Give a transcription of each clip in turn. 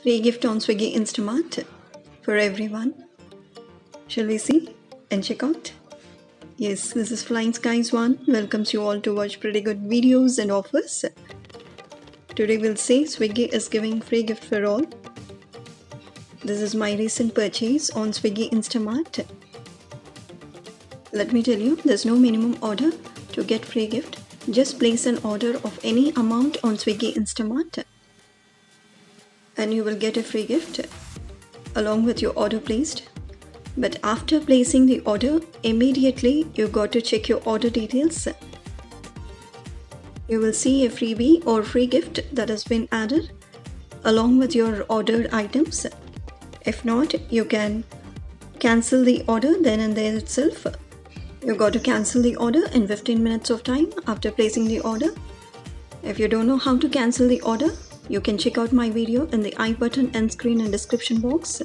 Free gift on Swiggy Instamart for everyone. Shall we see and check out? Yes, this is Flying Skies One. Welcomes you all to watch pretty good videos and offers. Today we'll see Swiggy is giving free gift for all. This is my recent purchase on Swiggy Instamart. Let me tell you, there's no minimum order to get free gift. Just place an order of any amount on Swiggy Instamart and you will get a free gift along with your order placed. But after placing the order, immediately you got to check your order details. You will see a freebie or free gift that has been added along with your ordered items. If not, you can cancel the order then and there itself. You got to cancel the order in 15 minutes of time after placing the order. If you don't know how to cancel the order, you can check out my video in the I button, end screen and description box.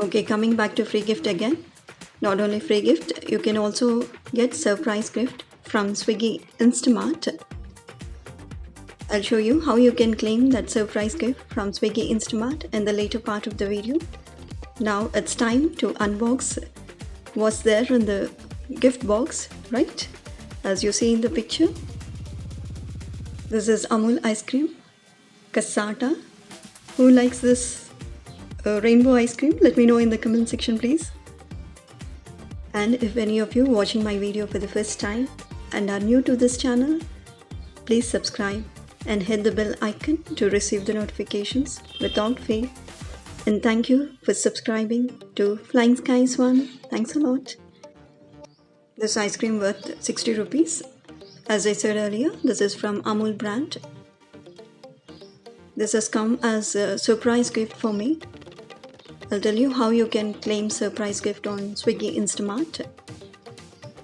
Okay, coming back to free gift again. Not only free gift, you can also get surprise gift from Swiggy Instamart. I'll show you how you can claim that surprise gift from Swiggy Instamart in the later part of the video. Now it's time to unbox what's there in the gift box, right? As you see in the picture, this is Amul ice cream, cassata. Who likes this rainbow ice cream? Let me know in the comment section, please. And if any of you watching my video for the first time and are new to this channel, please subscribe and hit the bell icon to receive the notifications without fail. And thank you for subscribing to Flying Skies One. Thanks a lot. This ice cream worth 60 rupees. As I said earlier, this is from Amul brand. This has come as a surprise gift for me. I'll tell you how you can claim surprise gift on Swiggy Instamart.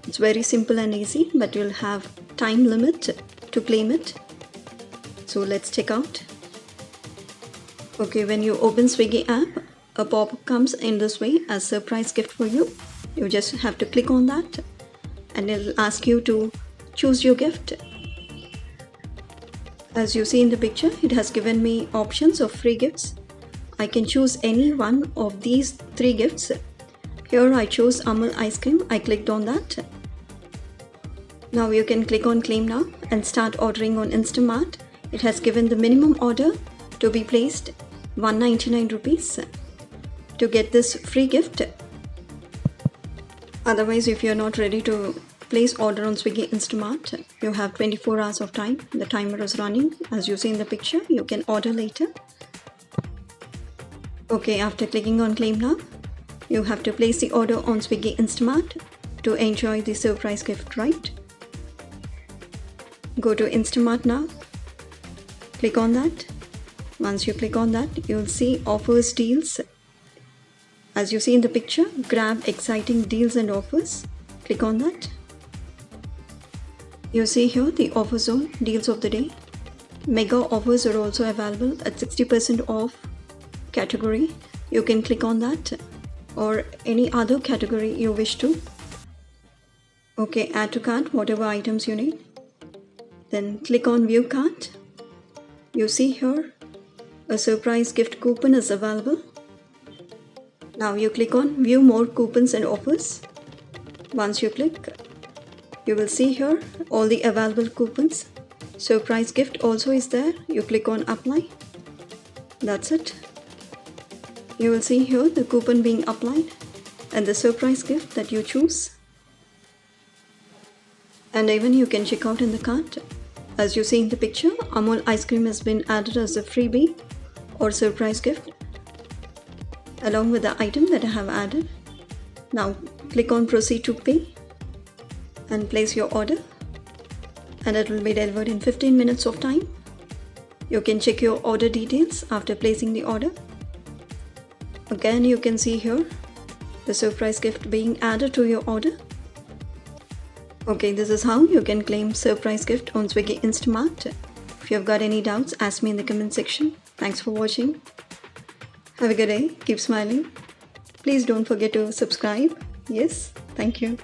It's very simple and easy, but you'll have time limit to claim it. So let's check out. Okay, when you open Swiggy app, a pop-up comes in this way as surprise gift for you. You just have to click on that and it'll ask you to choose your gift. As you see in the picture, it has given me options of free gifts. I can choose any one of these three gifts. Here I chose Amul ice cream. I clicked on that. Now you can click on claim now and start ordering on Instamart. It has given the minimum order to be placed 199 rupees to get this free gift. Otherwise, if you're not ready to place order on Swiggy Instamart, you have 24 hours of time. The timer is running. As you see in the picture, you can order later. Okay, after clicking on claim now, you have to place the order on Swiggy Instamart to enjoy the surprise gift, right? Go to Instamart now. Click on that. Once you click on that, you'll see offers, deals. As you see in the picture, grab exciting deals and offers. Click on that. You see here the offer zone, deals of the day. Mega offers are also available at 60% off category. You can click on that or any other category you wish to. Okay, add to cart whatever items you need. Then click on view cart. You see here a surprise gift coupon is available. Now you click on view more coupons and offers. Once you click, you will see here all the available coupons. Surprise gift also is there. You click on apply. That's it. You will see here the coupon being applied and the surprise gift that you choose. And even you can check out in the cart. As you see in the picture, Amul ice cream has been added as a freebie or surprise gift along with the item that I have added. Now click on proceed to pay and place your order and it will be delivered in 15 minutes of time. You can check your order details after placing the order. Again, you can see here the surprise gift being added to your order. Okay, this is how you can claim surprise gift on Swiggy Instamart. If you have got any doubts, ask me in the comment section. Thanks for watching. Have a good day. Keep smiling. Please don't forget to subscribe. Yes, thank you.